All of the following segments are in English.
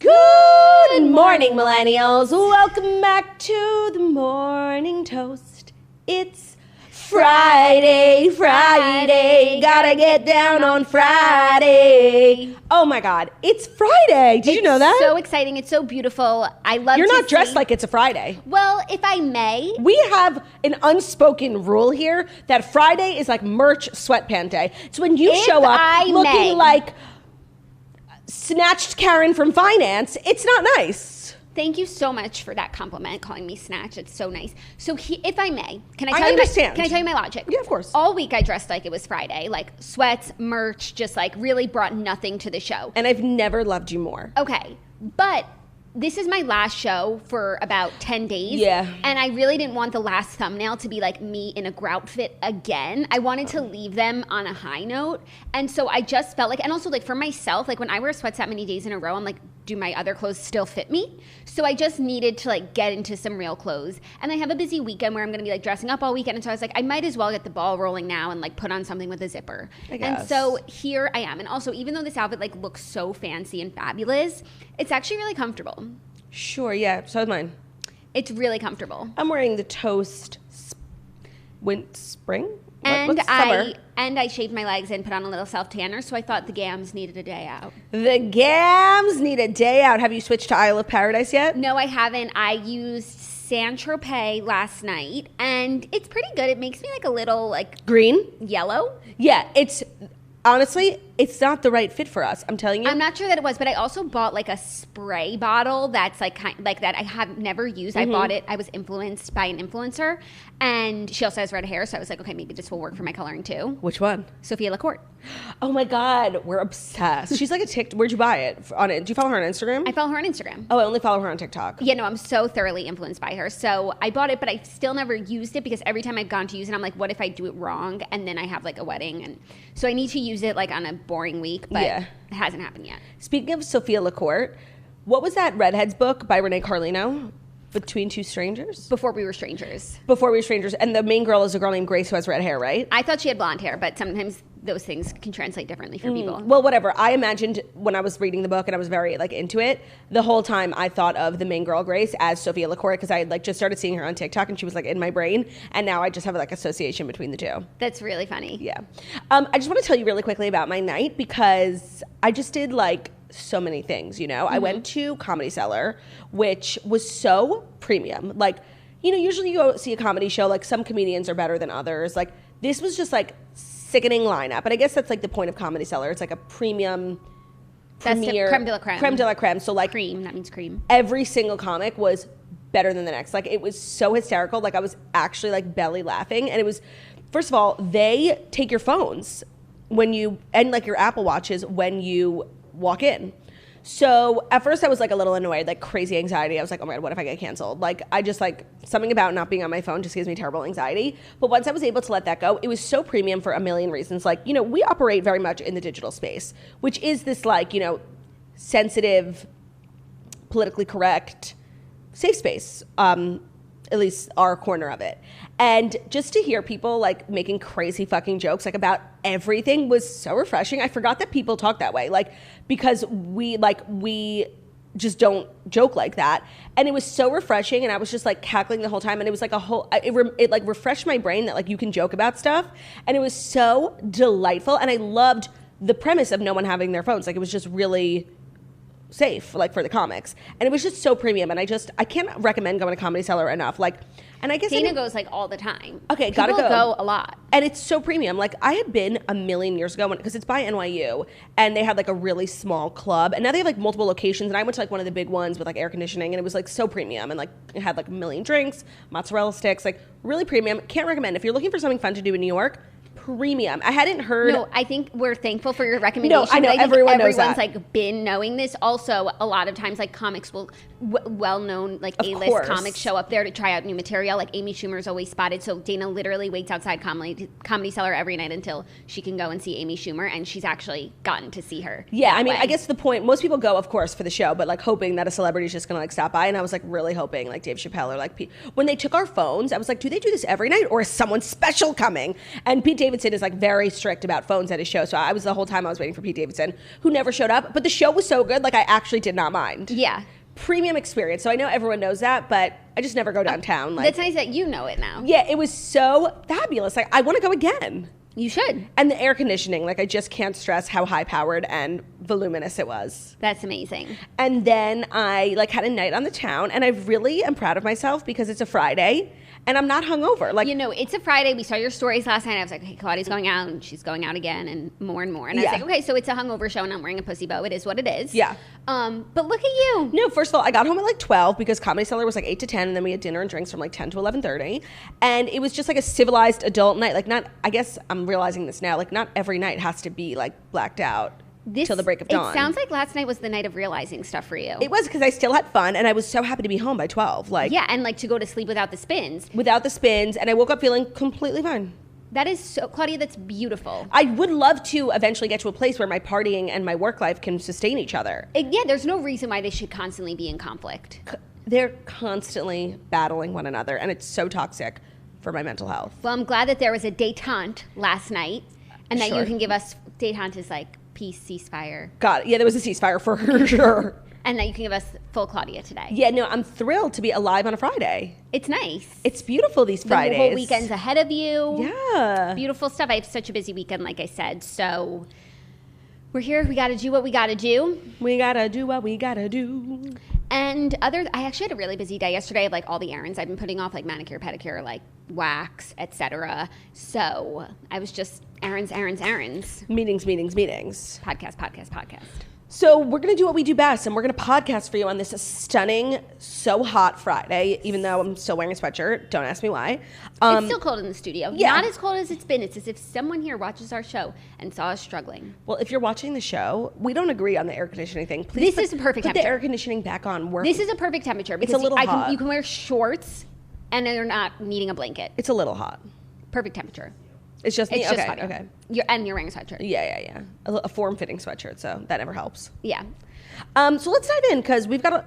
Good morning, millennials. Welcome back to the Morning Toast. It's Friday, gotta get down on Friday. Oh my God, it's Friday. Did you know that? It's so exciting. It's so beautiful. I love You're not dressed like it's a Friday. Well, if I may. We have an unspoken rule here that Friday is like merch sweatpant day. So when you show up looking like snatched Karen from finance, it's not nice. Thank you so much for that compliment, calling me snatch. It's so nice. So if I may, can I tell you my logic? Yeah, of course. All week I dressed like it was Friday, like sweats, merch, just like really brought nothing to the show. And I've never loved you more. Okay, but this is my last show for about 10 days. Yeah. And I really didn't want the last thumbnail to be like me in a grout fit again. I wanted to leave them on a high note. And so I just felt like, and also like for myself, like when I wear sweats that many days in a row, I'm like, do my other clothes still fit me? So I just needed to like get into some real clothes. And I have a busy weekend where I'm gonna be like dressing up all weekend. And so I was like, I might as well get the ball rolling now and like put on something with a zipper. And so here I am. And also, even though this outfit like looks so fancy and fabulous, it's actually really comfortable. Sure, yeah, so is mine. It's really comfortable. I'm wearing the Toast spring? And summer? I shaved my legs and put on a little self-tanner, so I thought the gams needed a day out. The gams need a day out. Have you switched to Isle of Paradise yet? No, I haven't. I used Saint-Tropez last night, and it's pretty good. It makes me like a little like green? Yellow? Yeah, honestly, it's not the right fit for us. I'm telling you. I'm not sure that it was, but I also bought like a spray bottle that's like like that I have never used. I bought it. I was influenced by an influencer, and she also has red hair, so I was like, okay, maybe this will work for my coloring too. Which one? Sophia Lacourt. Oh my God, we're obsessed. She's like a TikTok. Where'd you buy it? Do you follow her on Instagram? I follow her on Instagram. Oh, I only follow her on TikTok. Yeah, no, I'm so thoroughly influenced by her. So I bought it, but I still never used it because every time I've gone to use it, I'm like, what if I do it wrong? And then I have like a wedding. And so I need to use it like on a boring week, but it hasn't happened yet. Speaking of Sophia Lacourt, what was that Redheads book by Renee Carlino? Between Two Strangers? Before We Were Strangers. Before We Were Strangers. And the main girl is a girl named Grace who has red hair, right? I thought she had blonde hair, but sometimes those things can translate differently for people. Well, whatever. I imagined when I was reading the book and I was very like into it, the whole time I thought of the main girl, Grace, as Sophia Lacourt because I had like just started seeing her on TikTok and she was like in my brain. And now I just have like association between the two. That's really funny. Yeah. I just want to tell you really quickly about my night because I just did like so many things, you know. I went to Comedy Cellar, which was so premium. Like, you know, usually you go see a comedy show, like some comedians are better than others. Like this was just like sickening lineup. And I guess that's like the point of Comedy Cellar. It's like a premium premier creme de la creme. Creme de la creme. So like cream, that means cream. Every single comic was better than the next. Like it was so hysterical. Like I was actually like belly laughing. And it was, first of all, they take your phones when you, and like your Apple Watches when you walk in. So at first I was like a little annoyed, like crazy anxiety. I was like, oh my God, what if I get canceled? Like I just like something about not being on my phone just gives me terrible anxiety. But once I was able to let that go, it was so premium for a million reasons. Like, you know, we operate very much in the digital space, which is this like, you know, sensitive, politically correct, safe space. At least our corner of it. And just to hear people like making crazy fucking jokes like about everything was so refreshing. I forgot that people talk that way, like because we just don't joke like that. And it was so refreshing and I was just like cackling the whole time and it was like it like refreshed my brain that like you can joke about stuff and it was so delightful and I loved the premise of no one having their phones. Like it was just really safe, like for the comics, and it was just so premium. And I can't recommend going to Comedy Cellar enough. Like, and I guess Dana goes like all the time. Okay, people gotta go a lot, and it's so premium. Like I had been a million years ago because it's by NYU, and they had like a really small club, and now they have like multiple locations. And I went to like one of the big ones with like air conditioning, and it was like so premium, and like it had like a million drinks, mozzarella sticks, like really premium. Can't recommend if you're looking for something fun to do in New York. Premium. I hadn't heard. No, I think we're thankful for your recommendation. No, I know everyone knows that. Everyone's like been knowing this. Also, a lot of times like comics will well-known like A-list comics show up there to try out new material. Like Amy Schumer is always spotted. So Dana literally waits outside Comedy Cellar every night until she can go and see Amy Schumer, and she's actually gotten to see her. Yeah, I mean, I guess the point, most people go, of course, for the show, but like hoping that a celebrity is just gonna like stop by. And I was like really hoping like Dave Chappelle or like when they took our phones, I was like, do they do this every night or is someone special coming? And Pete Davidson Davidson is like very strict about phones at his show. So I was the whole time I was waiting for Pete Davidson, who never showed up. But the show was so good, like I actually did not mind. Yeah. Premium experience. So I know everyone knows that, but I just never go downtown. Like, That's nice that you know it now. yeah, it was so fabulous. Like I want to go again. You should. And the air conditioning, like I just can't stress how high powered and voluminous it was. That's amazing. And then I like had a night on the town, and I really am proud of myself because it's a Friday and I'm not hungover. Like, You know, it's a Friday. We saw your stories last night. I was like, okay, Claudia's going out, and she's going out again, and more and more. And I was like, okay, so it's a hungover show, and I'm wearing a pussy bow. It is what it is. Yeah. But look at you. No, first of all, I got home at like 12 because Comedy Cellar was like 8 to 10, and then we had dinner and drinks from like 10 to 11:30. And it was just like a civilized adult night. Like not, I guess I'm realizing this now, like not every night has to be like blacked out till the break of dawn. It sounds like last night was the night of realizing stuff for you. It was, because I still had fun, and I was so happy to be home by 12. Like, yeah, and like to go to sleep without the spins. without the spins, and I woke up feeling completely fine. That is so, Claudia, that's beautiful. I would love to eventually get to a place where my partying and my work life can sustain each other. Yeah, there's no reason why they should constantly be in conflict. They're constantly battling one another, and it's so toxic for my mental health. Well, I'm glad that there was a détente last night, and that Sure. you can give us, détente is like peace, ceasefire, God, yeah, there was a ceasefire for sure. and that you can give us full Claudia today. Yeah, no, I'm thrilled to be alive on a Friday. It's nice. It's beautiful these Fridays. The whole weekend's ahead of you. Yeah. Beautiful stuff. I have such a busy weekend, like I said. So we're here. We got to do what we got to do. We gotta do what we gotta do. And I actually had a really busy day yesterday of like all the errands I've been putting off, like manicure, pedicure, like wax, etc. So I was just errands. Meetings. Podcast. So we're going to do what we do best, and we're going to podcast for you on this stunning, so hot Friday, even though I'm still wearing a sweatshirt. Don't ask me why. It's still cold in the studio. Yeah. Not as cold as it's been. It's as if someone here watches our show and saw us struggling. Well, if you're watching the show, we don't agree on the air conditioning thing. Please This is a perfect put the temperature. air conditioning back on. This is a perfect temperature because a little hot. you can wear shorts and then you're not needing a blanket. It's a little hot. Perfect temperature. It's just me? It's just Okay, hot. okay. You're wearing a sweatshirt. Yeah. A form-fitting sweatshirt, so that never helps. Yeah. So let's dive in, because we've got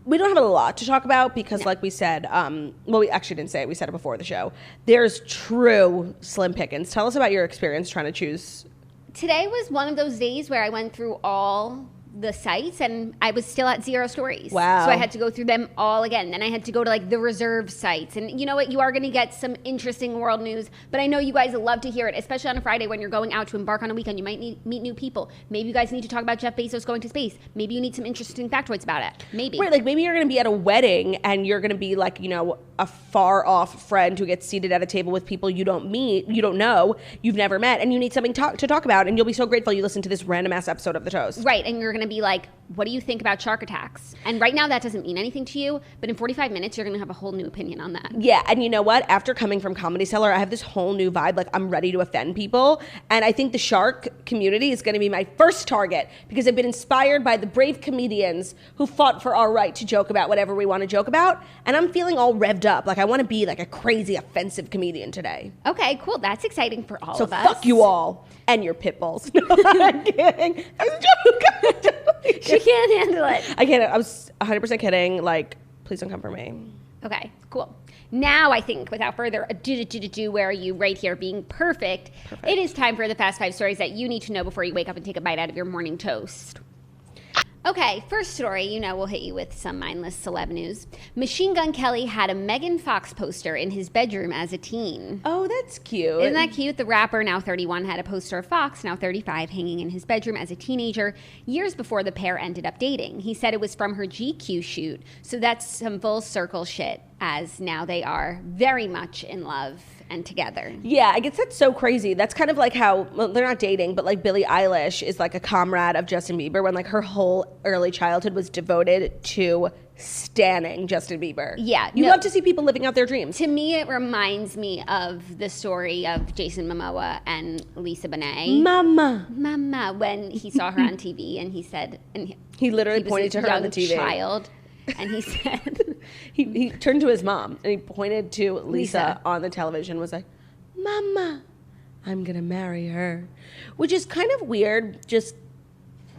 we don't have a lot to talk about because, like we said, well, we actually didn't say it. We said it before the show. There's true slim pickings. Tell us about your experience trying to choose. Today was one of those days where I went through all the sites and I was still at 0 stories. Wow. So I had to go through them all again. Then I had to go to like the reserve sites. And you know what? You are going to get some interesting world news, but I know you guys love to hear it, especially on a Friday when you're going out to embark on a weekend. You might meet new people. Maybe you guys need to talk about Jeff Bezos going to space. Maybe you need some interesting factoids about it. Maybe. Right, like maybe you're going to be at a wedding and you're going to be like, you know, a far off friend who gets seated at a table with people you don't know, you've never met, and you need something to talk about, and you'll be so grateful you listened to this random ass episode of The Toast. Right, and you're going to be like, what do you think about shark attacks? And right now that doesn't mean anything to you, but in 45 minutes you're going to have a whole new opinion on that. Yeah, and you know what? After coming from Comedy Cellar, I have this whole new vibe. Like, I'm ready to offend people, and I think the shark community is going to be my first target because I've been inspired by the brave comedians who fought for our right to joke about whatever we want to joke about, and I'm feeling all revved up. Like, I want to be like a crazy offensive comedian today. Okay, cool. That's exciting for all So of us. fuck you all and your pit bulls. No, I'm kidding. I'm joking. She can't handle it. I can't. I was 100% kidding. Like, please don't come for me. Okay, cool. Now I think, without further ado, where are you right here being perfect, it is time for the Fast 5 stories that you need to know before you wake up and take a bite out of your morning toast. Okay, first story, you know we'll hit you with some mindless celeb news. Machine Gun Kelly had a Megan Fox poster in his bedroom as a teen. Oh, that's cute. Isn't that cute? The rapper, now 31, had a poster of Fox, now 35, hanging in his bedroom as a teenager, years before the pair ended up dating. He said it was from her GQ shoot, so that's some full circle shit, as now they are very much in love and together. Yeah, I guess that's so crazy. That's kind of like how, well, they're not dating, but like Billie Eilish is like a comrade of Justin Bieber when like her whole early childhood was devoted to standing Justin Bieber. Yeah. You love to see people living out their dreams. To me, it reminds me of the story of Jason Momoa and Lisa Bonet. Mama, when he saw her on TV and he said, and he literally was pointed a to her on the young TV. child, and he said, he turned to his mom and he pointed to Lisa Lisa. on the television, was like, Mama, I'm gonna marry her. Which is kind of weird. Just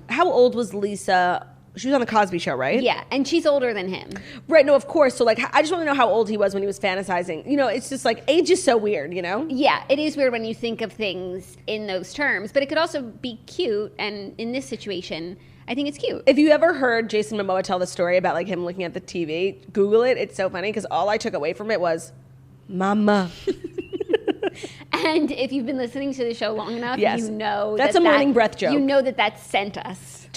how old was Lisa She was on the Cosby Show, right? Yeah, and she's older than him. Right, no, of course. So, like, I just want to know how old he was when he was fantasizing. You know, it's just, like, age is so weird, you know? Yeah, it is weird when you think of things in those terms, but it could also be cute, and in this situation, I think it's cute. If you ever heard Jason Momoa tell the story about, like, him looking at the TV, Google it. It's so funny, because all I took away from it was, mama. And if you've been listening to the show long enough, yes. you know that's a morning breath joke. You know that sent us.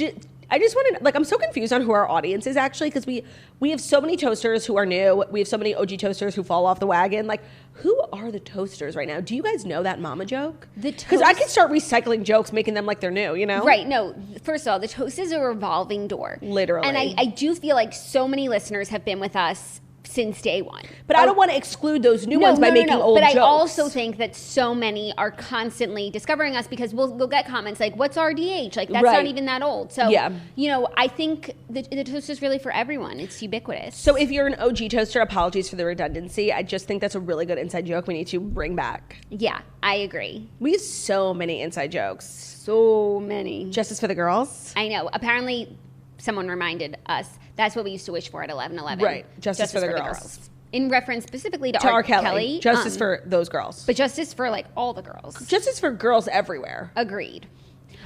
I just want to, like, I'm so confused on who our audience is actually, because we have so many toasters who are new. We have so many OG toasters who fall off the wagon. Like, who are the toasters right now? Do you guys know that mama joke? Because I could start recycling jokes, making them like they're new, you know? Right. No, first of all, the toast is a revolving door. Literally. And I do feel like so many listeners have been with us since day one. But I don't want to exclude those new ones by making old jokes. But I also think that so many are constantly discovering us, because we'll get comments like, what's RDH? Like, that's not even that old. So, you know, I think the toast is really for everyone. It's ubiquitous. So if you're an OG toaster, apologies for the redundancy. I just think that's a really good inside joke we need to bring back. Yeah, I agree. We have so many inside jokes. So many. Justice for the girls? I know. Apparently, someone reminded us that's what we used to wish for at 11/11. Right. Justice for the girls. In reference specifically to R. Kelly. Justice for those girls. But justice for, like, all the girls. Justice for girls everywhere. Agreed.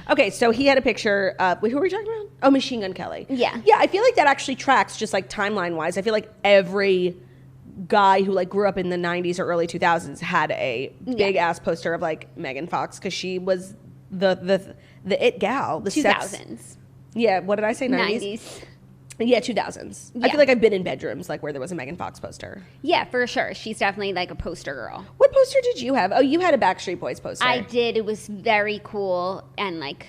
Okay, so he had a picture. Wait, who were we talking about? Oh, Machine Gun Kelly. Yeah. Yeah, I feel like that actually tracks, just like timeline-wise. I feel like every guy who, like, grew up in the 90s or early 2000s had a big-ass poster of, like, Megan Fox, because she was the it gal. The 2000s. Yeah, what did I say? 90s? Yeah, 2000s. Yeah. I feel like I've been in bedrooms like where there was a Megan Fox poster. Yeah, for sure. She's definitely like a poster girl. What poster did you have? Oh, you had a Backstreet Boys poster. I did. It was very cool and like...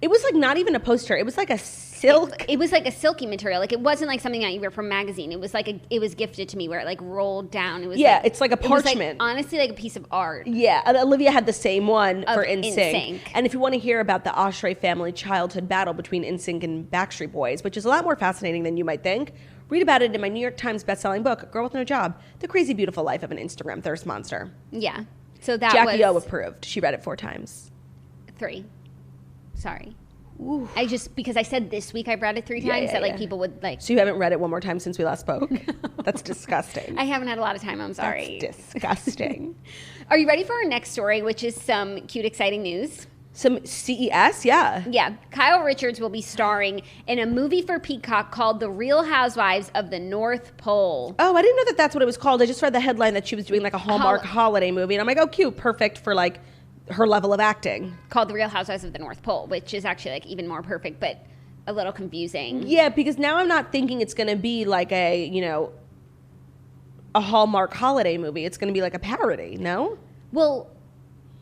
It was like not even a poster. It was like a silk. It was like a silky material. Like it wasn't like something that you wear from a magazine. It was like it was gifted to me where it like rolled down. It was it's like a parchment. It was like, honestly, like a piece of art. Yeah, Olivia had the same one for NSYNC. NSYNC. And if you want to hear about the Oshry family childhood battle between NSYNC and Backstreet Boys, which is a lot more fascinating than you might think, read about it in my New York Times bestselling book, Girl with No Job: The Crazy Beautiful Life of an Instagram Thirst Monster. Yeah. So that Jackie O approved. She read it 4 times. 3. Sorry. Ooh. Because I said this week I've read it 3 times like people would like. So you haven't read it one more time since we last spoke? That's disgusting. I haven't had a lot of time. I'm sorry. That's disgusting. Are you ready for our next story, which is some cute, exciting news? Some CES, yeah. Yeah. Kyle Richards will be starring in a movie for Peacock called The Real Housewives of the North Pole. Oh, I didn't know that's what it was called. I just read the headline that she was doing like a Hallmark holiday movie. And I'm like, oh, cute. Perfect for like her level of acting. Called The Real Housewives of the North Pole, which is actually like even more perfect, but a little confusing. Yeah, because now I'm not thinking it's going to be like a, you know, a Hallmark holiday movie. It's going to be like a parody, no? Well,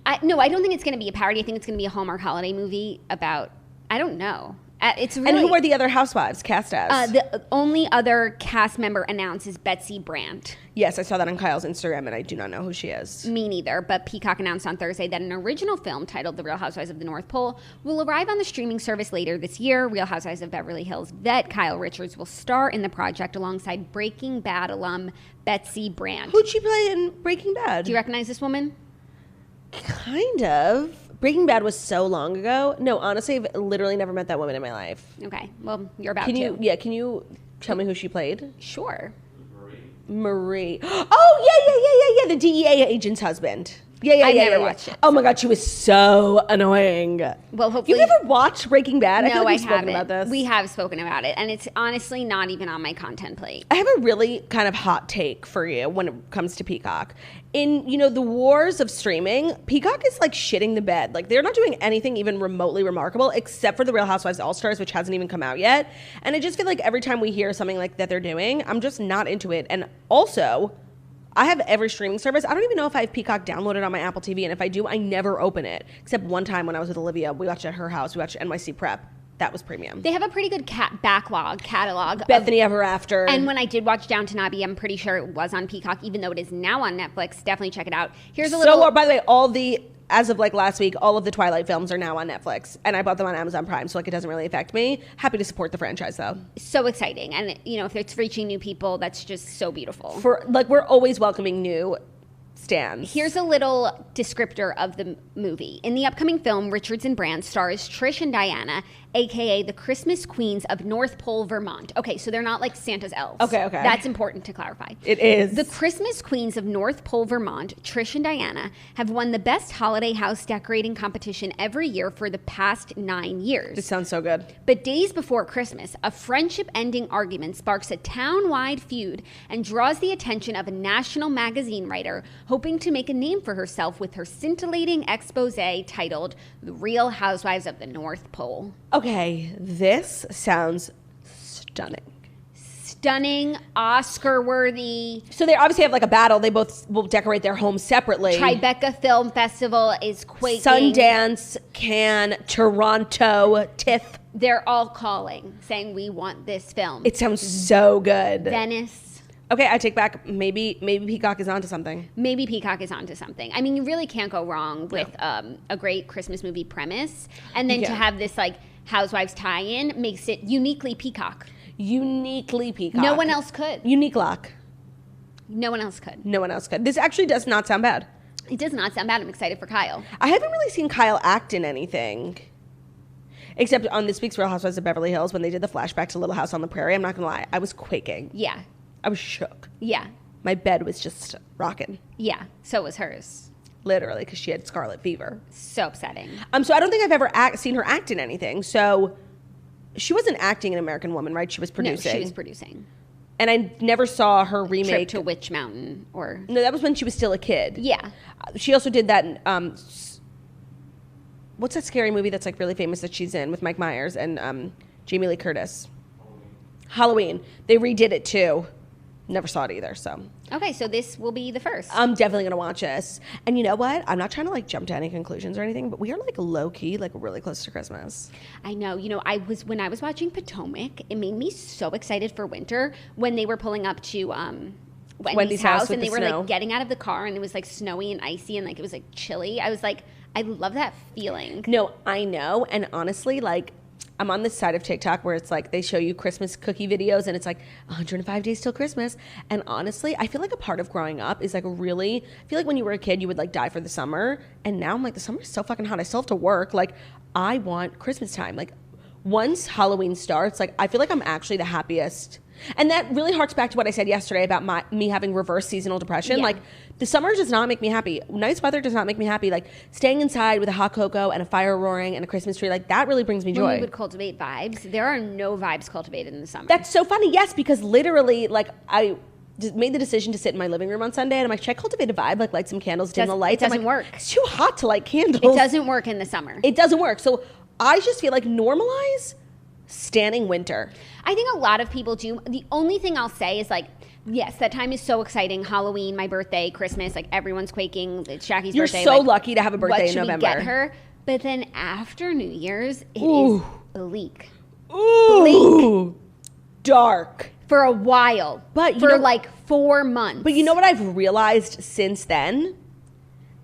I don't think it's going to be a parody. I think it's going to be a Hallmark holiday movie about, I don't know. It's really, and who are the other housewives cast as? The only other cast member announced is Betsy Brandt. Yes, I saw that on Kyle's Instagram, and I do not know who she is. Me neither, but Peacock announced on Thursday that an original film titled The Real Housewives of the North Pole will arrive on the streaming service later this year. Real Housewives of Beverly Hills vet Kyle Richards will star in the project alongside Breaking Bad alum Betsy Brandt. Who'd she play in Breaking Bad? Do you recognize this woman? Kind of. Breaking Bad was so long ago. No, honestly, I've literally never met that woman in my life. Okay, well, you're about to. Yeah, can you tell me who she played? Sure. Marie. Oh, yeah, the DEA agent's husband. Yeah. I never watched it. Oh my God, she was so annoying. Well, hopefully. You've never watched Breaking Bad? No, I feel like we've spoken haven't. about this. We have spoken about it, and it's honestly not even on my content plate. I have a really kind of hot take for you when it comes to Peacock. In, you know, the wars of streaming, Peacock is like shitting the bed. Like, they're not doing anything even remotely remarkable except for The Real Housewives All-Stars, which hasn't even come out yet. And I just feel like every time we hear something like that they're doing, I'm just not into it. And also, I have every streaming service. I don't even know if I have Peacock downloaded on my Apple TV. And if I do, I never open it. Except one time when I was with Olivia, we watched at her house. We watched NYC Prep. That was premium. They have a pretty good catalog. Bethany Ever After. And when I did watch Downton Abbey, I'm pretty sure it was on Peacock, even though it is now on Netflix. Definitely check it out. Here's a little... by the way, as of like last week, all of the Twilight films are now on Netflix. And I bought them on Amazon Prime, so like it doesn't really affect me. Happy to support the franchise, though. So exciting. And, you know, if it's reaching new people, that's just so beautiful. We're always welcoming new stands. Here's a little descriptor of the movie. In the upcoming film, Richards and Brandt stars Trish and Diana, a.k.a. the Christmas Queens of North Pole, Vermont. Okay, so they're not like Santa's elves. Okay. That's important to clarify. It is. The Christmas Queens of North Pole, Vermont, Trish and Diana, have won the best holiday house decorating competition every year for the past 9 years. This sounds so good. But days before Christmas, a friendship-ending argument sparks a town-wide feud and draws the attention of a national magazine writer hoping to make a name for herself with her scintillating expose titled The Real Housewives of the North Pole. Okay, this sounds stunning. Stunning, Oscar-worthy. So they obviously have like a battle. They both will decorate their homes separately. Tribeca Film Festival is quaking. Sundance, Cannes, Toronto, TIFF. They're all calling, saying we want this film. It sounds so good. Venice. Okay, I take back. Maybe Peacock is onto something. Maybe Peacock is onto something. I mean, you really can't go wrong with a great Christmas movie premise. And then to have this like Housewives tie-in makes it uniquely Peacock. Uniquely Peacock. No one else could. Unique lock. No one else could. No one else could. This actually does not sound bad. It does not sound bad. I'm excited for Kyle. I haven't really seen Kyle act in anything. Except on This Week's Real Housewives of Beverly Hills when they did the flashback to Little House on the Prairie. I'm not going to lie. I was quaking. Yeah. I was shook. Yeah. My bed was just rocking. Yeah. So was hers. Literally, because she had scarlet fever. So upsetting. So I don't think I've ever seen her act in anything. So she wasn't acting in American Woman, right? She was producing. No, she was producing. And I never saw her remake. Trip to Witch Mountain or... No, that was when she was still a kid. Yeah. She also did that... what's that scary movie that's like really famous that she's in with Mike Myers and Jamie Lee Curtis? Halloween. They redid it too. Never saw it either, so. Okay, so this will be the first. I'm definitely going to watch this. And you know what? I'm not trying to like jump to any conclusions or anything, but we are like low key, like really close to Christmas. I know. You know, when I was watching Potomac, it made me so excited for winter when they were pulling up to Wendy's house and they were like getting out of the car and it was like snowy and icy and like it was like chilly. I was like, I love that feeling. No, I know. And honestly, like, I'm on this side of TikTok where it's like they show you Christmas cookie videos and it's like 105 days till Christmas. And honestly, I feel like a part of growing up is like really, I feel like when you were a kid, you would like die for the summer. And now I'm like, the summer is so fucking hot. I still have to work. Like, I want Christmas time. Like, once Halloween starts, like, I feel like I'm actually the happiest. And that really harks back to what I said yesterday about me having reverse seasonal depression. Yeah. Like, the summer does not make me happy. Nice weather does not make me happy. Like, staying inside with a hot cocoa and a fire roaring and a Christmas tree, like, that really brings me joy. When we would cultivate vibes, there are no vibes cultivated in the summer. That's so funny. Yes, because literally, like, I made the decision to sit in my living room on Sunday, and I'm like, should I cultivate a vibe? Like, light some candles, dim the lights. It doesn't like, work. It's too hot to light candles. It doesn't work in the summer. It doesn't work. So I just feel like normalize standing winter. I think a lot of people do. The only thing I'll say is like, yes, that time is so exciting. Halloween, my birthday, Christmas, like everyone's quaking. It's Jackie's birthday. You're so like, lucky to have a birthday in November. What should we get her? But then after New Year's, it is bleak. Ooh. Bleak. Dark. For a while. But for like 4 months. But you know what I've realized since then?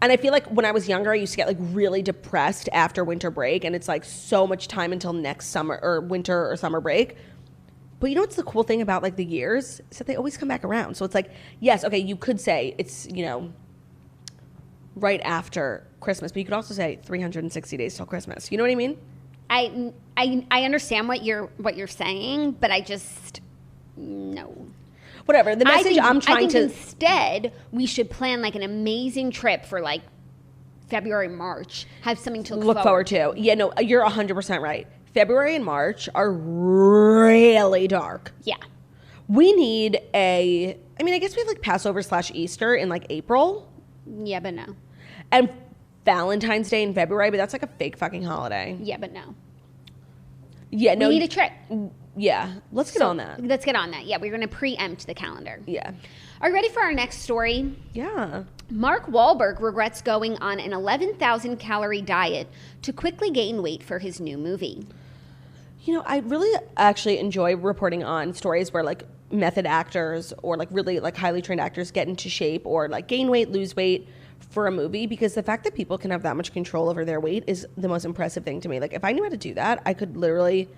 And I feel like when I was younger, I used to get like really depressed after winter break. And it's like so much time until next summer or winter or summer break. But you know what's the cool thing about like the years? Is that they always come back around. So it's like, yes, okay, you could say it's, you know, right after Christmas. But you could also say 360 days till Christmas. You know what I mean? I understand what you're saying, but I just, no. Whatever. The message I'm trying to... instead, we should plan like an amazing trip for like February, March. Have something to look forward to. Yeah, no, you're 100% right. February and March are really dark. Yeah. We need I guess we have like Passover / Easter in like April. Yeah, but no. And Valentine's Day in February, but that's like a fake fucking holiday. Yeah, but no. Yeah, no. We need a trip. Yeah, let's get on that. Let's get on that. Yeah, we're going to preempt the calendar. Yeah. Are you ready for our next story? Yeah. Mark Wahlberg regrets going on an 11,000 calorie diet to quickly gain weight for his new movie. You know, I really actually enjoy reporting on stories where like method actors or like really like highly trained actors get into shape or like gain weight, lose weight for a movie, because the fact that people can have that much control over their weight is the most impressive thing to me. Like, if I knew how to do that, I could literally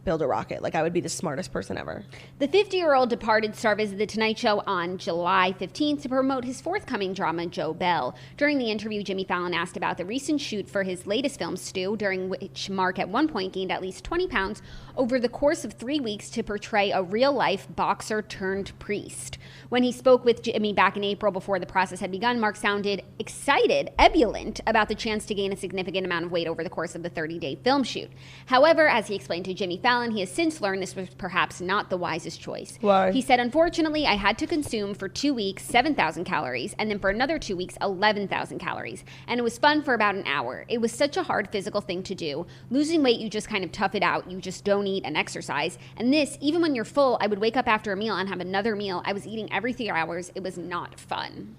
build a rocket. Like, I would be the smartest person ever. The 50-year-old departed star visited The Tonight Show on July 15th to promote his forthcoming drama, Joe Bell. During the interview, Jimmy Fallon asked about the recent shoot for his latest film, Stu, during which Mark at one point gained at least 20 pounds over the course of 3 weeks to portray a real-life boxer turned priest. When he spoke with Jimmy back in April before the process had begun, Mark sounded excited, ebullient, about the chance to gain a significant amount of weight over the course of the 30-day film shoot. However, as he explained to Jimmy Fallon, he has since learned this was perhaps not the wisest choice. Why? He said, unfortunately, I had to consume for 2 weeks 7,000 calories and then for another 2 weeks 11,000 calories. And it was fun for about an hour. It was such a hard physical thing to do. Losing weight, you just kind of tough it out. You just don't eat and exercise. And this, even when you're full, I would wake up after a meal and have another meal. I was eating every 3 hours. It was not fun.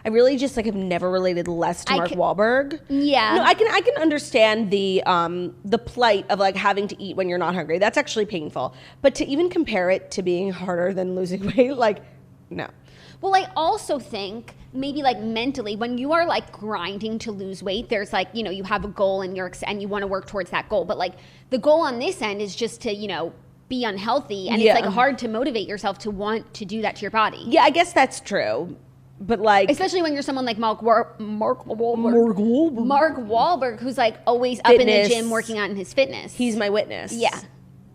I really just like have never related less to Mark Wahlberg. Yeah. No, I can understand the plight of like having to eat when you're not hungry. That's actually painful. But to even compare it to being harder than losing weight, like, no. Well, I also think maybe like mentally when you are like grinding to lose weight, there's like, you know, you have a goal and you want to work towards that goal. But like the goal on this end is just to, you know, be unhealthy. And it's like hard to motivate yourself to want to do that to your body. Yeah, I guess that's true. But like, especially when you're someone like Mark Wahlberg, who's like always up in the gym working on his fitness. He's my witness. Yeah.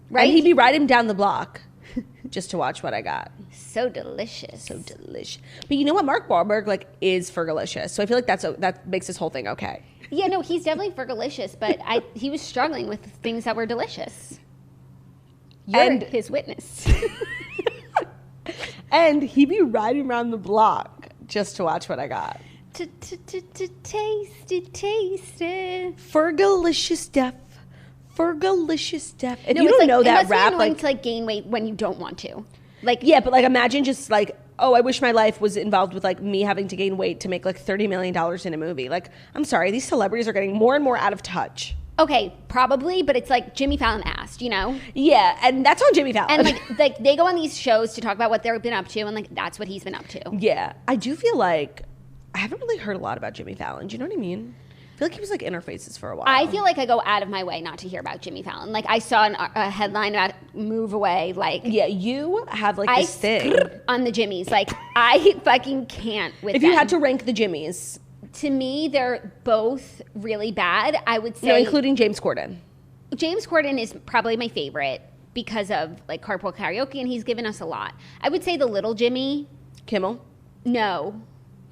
Right? And he'd be riding down the block just to watch what I got. So delicious. So delicious. But you know what? Mark Wahlberg like is fergalicious. So I feel like that makes this whole thing okay. Yeah, no, he's definitely fergalicious, but he was struggling with things that were delicious. You're his witness. And he'd be riding around the block just to watch what I got. Taste it. Fergalicious deaf. Fergalicious deaf. If No, you it's don't like, know it that must be rap, annoying like to like gain weight when you don't want to. Like, yeah, but like imagine just like, oh, I wish my life was involved with like me having to gain weight to make like $30 million in a movie. Like, I'm sorry, these celebrities are getting more and more out of touch. okay, probably, but it's like Jimmy Fallon asked, you know? Yeah, and that's on Jimmy Fallon. And like they go on these shows to talk about what they've been up to, and like that's what he's been up to. Yeah, I do feel like I haven't really heard a lot about Jimmy Fallon. Do you know what I mean? I feel like he was like in our faces for a while. I feel like I go out of my way not to hear about Jimmy Fallon. Like I saw a headline about move away. Like yeah, you have like this thing on the Jimmys. Like I fucking can't with. If them. you had to rank the Jimmys, to me they're both really bad. I would say, no, including James Corden. James Corden is probably my favorite because of like Carpool Karaoke, and he's given us a lot. I would say the little Jimmy. Kimmel. No.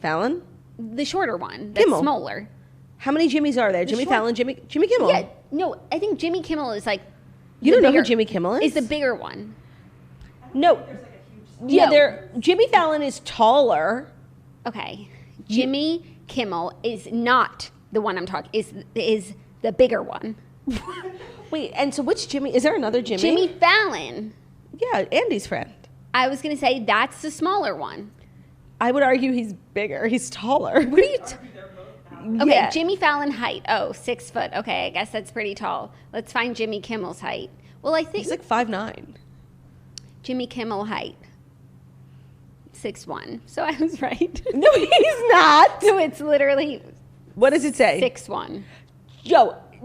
Fallon. The shorter one. That's Kimmel. Smaller. How many Jimmys are there? Jimmy Fallon, Jimmy Kimmel. Yeah, no, I think Jimmy Kimmel is like. You don't know who Jimmy Kimmel is? Is the bigger one. No. Yeah, Jimmy Fallon is taller. Okay, Jimmy Kimmel is not the one I'm talking. Is the bigger one. Wait, and so which Jimmy? Is there another Jimmy? Jimmy Fallon. Yeah, Andy's friend. I was gonna say that's the smaller one. I would argue he's bigger. He's taller. What are you? Okay, yeah. Jimmy Fallon height. Oh, 6 foot. Okay, I guess that's pretty tall. Let's find Jimmy Kimmel's height. Well, I think he's like 5'9". Jimmy Kimmel height. 6'1". So I was right. No, he's not. No, it's literally. What does it say? 6'1".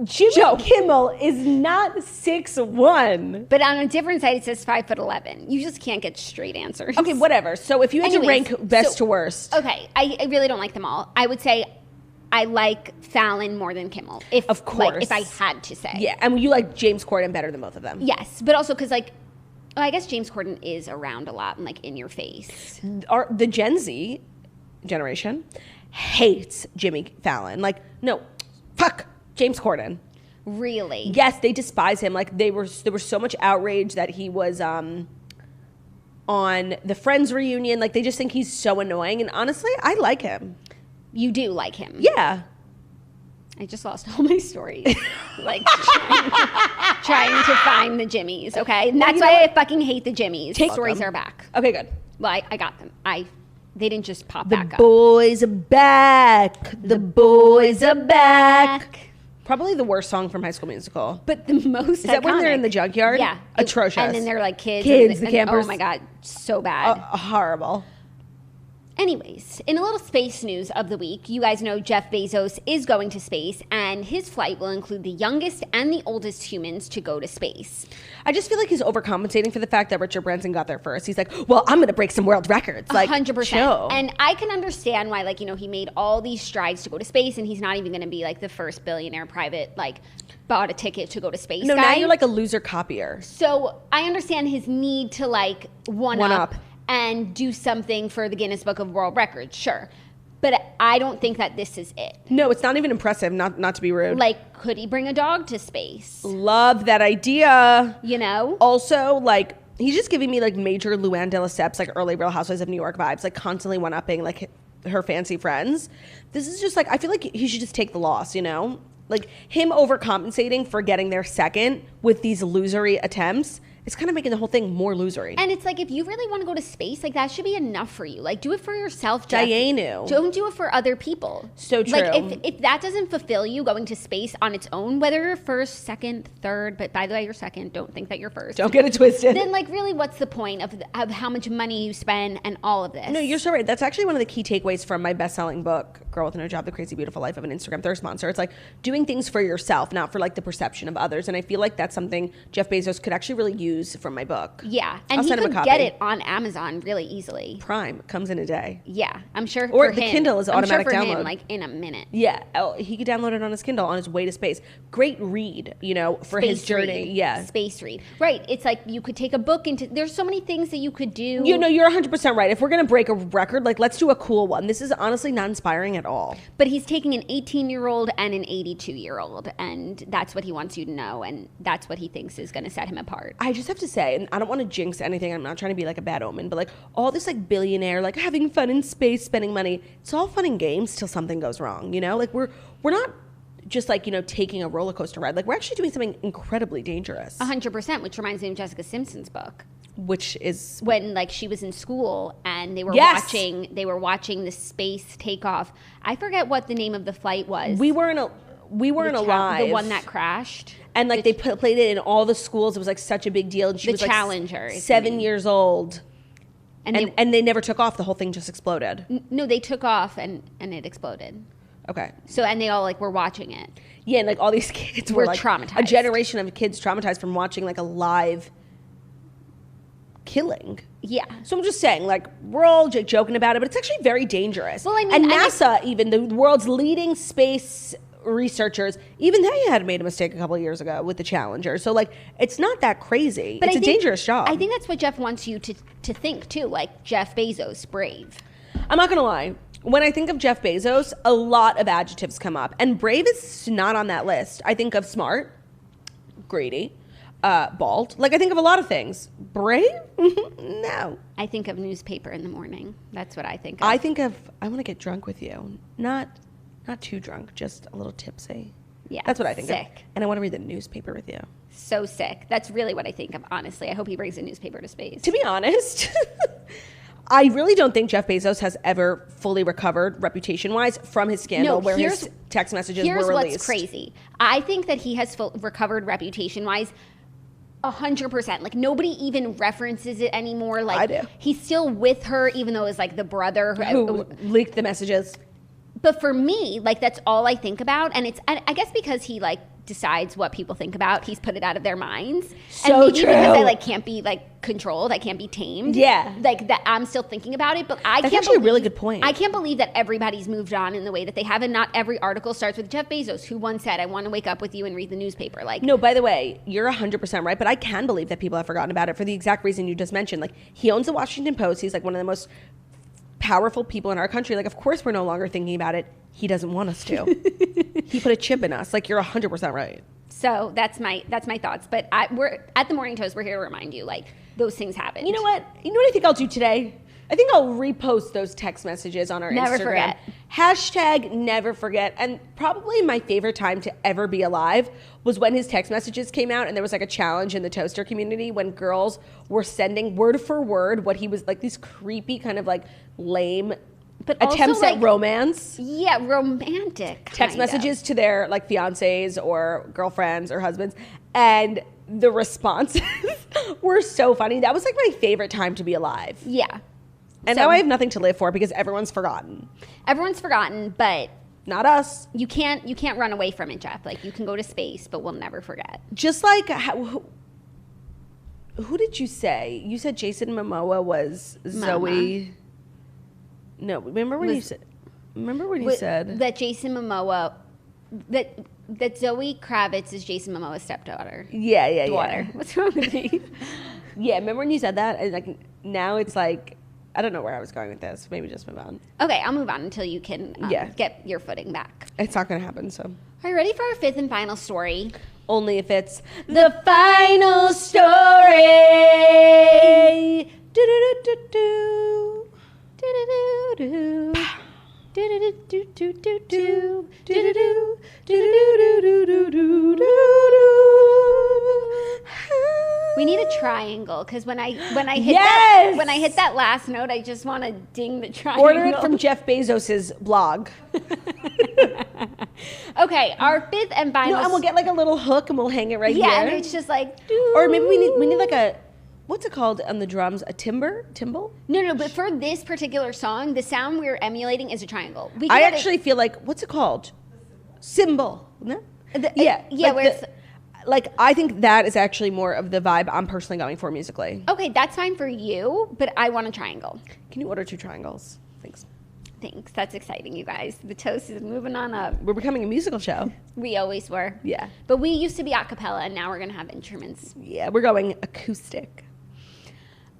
Jimmy Kimmel is not 6'1". But on a different site, it says 5'11". You just can't get straight answers. Okay, whatever. So if you had to rank best to worst. Okay, I really don't like them all. I would say I like Fallon more than Kimmel. Of course. Like, if I had to say. Yeah, and you like James Corden better than both of them. Yes, but also because like, I guess James Corden is around a lot and like in your face. The Gen Z generation hates Jimmy Fallon. Like, no, fuck James Corden. Really? Yes, they despise him. Like there was so much outrage that he was on the Friends reunion. Like they just think he's so annoying. And honestly, I like him. You do like him? Yeah. I just lost all my stories. Like trying to find the Jimmys, okay? And that's why I fucking hate the Jimmys. Stories are back. Okay, good. Well, I got them. They didn't just pop back up. The boys are back. The boys are back. Probably the worst song from High School Musical. But the most Is that when they're in the junkyard? Yeah. Atrocious. And then they're like kids. The campers. Oh my God, so bad. Horrible. Anyways, in a little space news of the week, you guys know Jeff Bezos is going to space, and his flight will include the youngest and the oldest humans to go to space. I just feel like he's overcompensating for the fact that Richard Branson got there first. He's like, well, I'm going to break some world records. Like, 100%. chill. And I can understand why, like, you know, he made all these strides to go to space, and he's not even going to be, like, the first billionaire private, like, bought a ticket to go to space No, guy. now you're like a loser copier. So I understand his need to, like, one up and do something for the Guinness Book of World Records, sure. But I don't think that this is it. No, it's not even impressive, not to be rude. Like, could he bring a dog to space? Love that idea. You know? Also, like, he's just giving me, like, major Luann de Lesseps, like, early Real Housewives of New York vibes, like, constantly one-upping, like, her fancy friends. This is just, like, I feel like he should just take the loss, you know? Like, him overcompensating for getting there second with these losery attempts, it's kind of making the whole thing more losery. And it's like, if you really want to go to space, like, that should be enough for you. Like, do it for yourself, Jeff. Dianu. Don't do it for other people. So true. Like, if that doesn't fulfill you going to space on its own, whether you're first, second, third, but by the way, you're second, don't think that you're first. Don't get it twisted. Then, like, really, what's the point of how much money you spend and all of this? No, you're so right. That's actually one of the key takeaways from my best-selling book, Girl with No Job, The Crazy Beautiful Life of an Instagram Thirst Monster. It's like doing things for yourself, not for, like, the perception of others. And I feel like that's something Jeff Bezos could actually really use from my book. Yeah, and he could get it on Amazon really easily. Prime comes in a day. Yeah, I'm sure. Or for the him, Kindle is automatic I'm sure for download. him, like, in a minute. Yeah, he could download it on his Kindle on his way to space. Great read, you know, for his journey. Read. Yeah, space read. Right. It's like you could take a book into. There's so many things that you could do. You know, you're 100% right. If we're gonna break a record, like, let's do a cool one. This is honestly not inspiring at all. But he's taking an 18-year-old and an 82-year-old, and that's what he wants you to know, and that's what he thinks is going to set him apart. I just have to say, and I don't want to jinx anything. I'm not trying to be like a bad omen, but like all this like billionaire, like having fun in space, spending money. It's all fun and games till something goes wrong. You know, like we're not just like, you know, taking a roller coaster ride. Like we're actually doing something incredibly dangerous. 100%, which reminds me of Jessica Simpson's book. Which is when like she was in school and they were watching the space takeoff. I forget what the name of the flight was. We weren't alive. The one that crashed. And like they played it in all the schools. It was like such a big deal. And she was Challenger, like 7 years old. And they never took off. The whole thing just exploded. No, they took off and it exploded. Okay. So, and they all like were watching it. Yeah, and like all these kids were like traumatized. A generation of kids traumatized from watching like a live killing. Yeah. So I'm just saying, like, we're all joking about it, but it's actually very dangerous. Well, I mean, and NASA, even the world's leading space researchers, even they had made a mistake a couple of years ago with the Challenger. So like, it's not that crazy. But it's a dangerous job. I think that's what Jeff wants you to think too, like Jeff Bezos, brave. I'm not gonna lie. When I think of Jeff Bezos, a lot of adjectives come up, and brave is not on that list. I think of smart, greedy, bald. Like I think of a lot of things. Brave? No. I think of newspaper in the morning. That's what I think of. I think of I want to get drunk with you. Not too drunk, just a little tipsy. Yeah. That's what I think of. Sick. And I want to read the newspaper with you. So sick. That's really what I think of, honestly. I hope he brings a newspaper to space. To be honest, I really don't think Jeff Bezos has ever fully recovered reputation-wise from his scandal where his text messages were released. Here's what's crazy. I think that he has recovered reputation-wise 100%. Like nobody even references it anymore. Like I do. He's still with her, even though it's like the brother who leaked the messages. But for me, like that's all I think about, and it's I guess because he like decides what people think about, he's put it out of their minds. So and maybe true. because I like can't be like controlled, I can't be tamed. Yeah, like that I'm still thinking about it. But that's actually a really good point. I can't believe that everybody's moved on in the way that they have, and not every article starts with Jeff Bezos, who once said, "I want to wake up with you and read the newspaper." Like, no, by the way, you're 100% right, but I can believe that people have forgotten about it for the exact reason you just mentioned. Like, he owns the Washington Post. He's like one of the most powerful people in our country. Like, of course we're no longer thinking about it. He doesn't want us to. He put a chip in us. Like, you're 100% right. So that's my thoughts. But we're at the Morning Toast. We're here to remind you, like, those things happen. You know what? You know what I think I'll do today? I think I'll repost those text messages on our Never Instagram. forget. Hashtag never forget. And probably my favorite time to ever be alive was when his text messages came out and there was like a challenge in the toaster community when girls were sending word for word what he was like, these creepy kind of like lame but attempts also, at romance. Yeah, romantic. Text messages to their like fiancés or girlfriends or husbands. And the responses were so funny. That was like my favorite time to be alive. Yeah. And now I have nothing to live for because everyone's forgotten. Everyone's forgotten, but not us. You can't run away from it, Jeff. Like, you can go to space, but we'll never forget. Just like who did you say? You said Jason Momoa was Zoe. No, remember when you said that Jason Momoa that Zoe Kravitz is Jason Momoa's stepdaughter. Yeah. Daughter. What's wrong with me? Yeah, remember when you said that? And like now it's like I don't know where I was going with this. Maybe just move on. Okay, I'll move on until you can get your footing back. It's not going to happen, so. Are you ready for our fifth and final story? Only if it's the final story. Do-do-do-do-do. Do-do-do-do. Do-do-do-do-do-do. Do-do-do. Do-do-do-do-do-do-do. We need a triangle because when I hit that last note, I just want to ding the triangle. Order it from Jeff Bezos's blog. Okay, our fifth and final. No, and we'll get like a little hook and we'll hang it right here. Yeah, and it's just like. Or maybe we need like a. What's it called on the drums? A timbal? No, but for this particular song, the sound we're emulating is a triangle. I actually feel like, what's it called? Cymbal. No? Yeah, like where it's... Like, I think that is actually more of the vibe I'm personally going for musically. Okay, that's fine for you, but I want a triangle. Can you order 2 triangles? Thanks. That's exciting, you guys. The toast is moving on up. We're becoming a musical show. We always were. Yeah. But we used to be a cappella, and now we're going to have instruments. Yeah, we're going acoustic.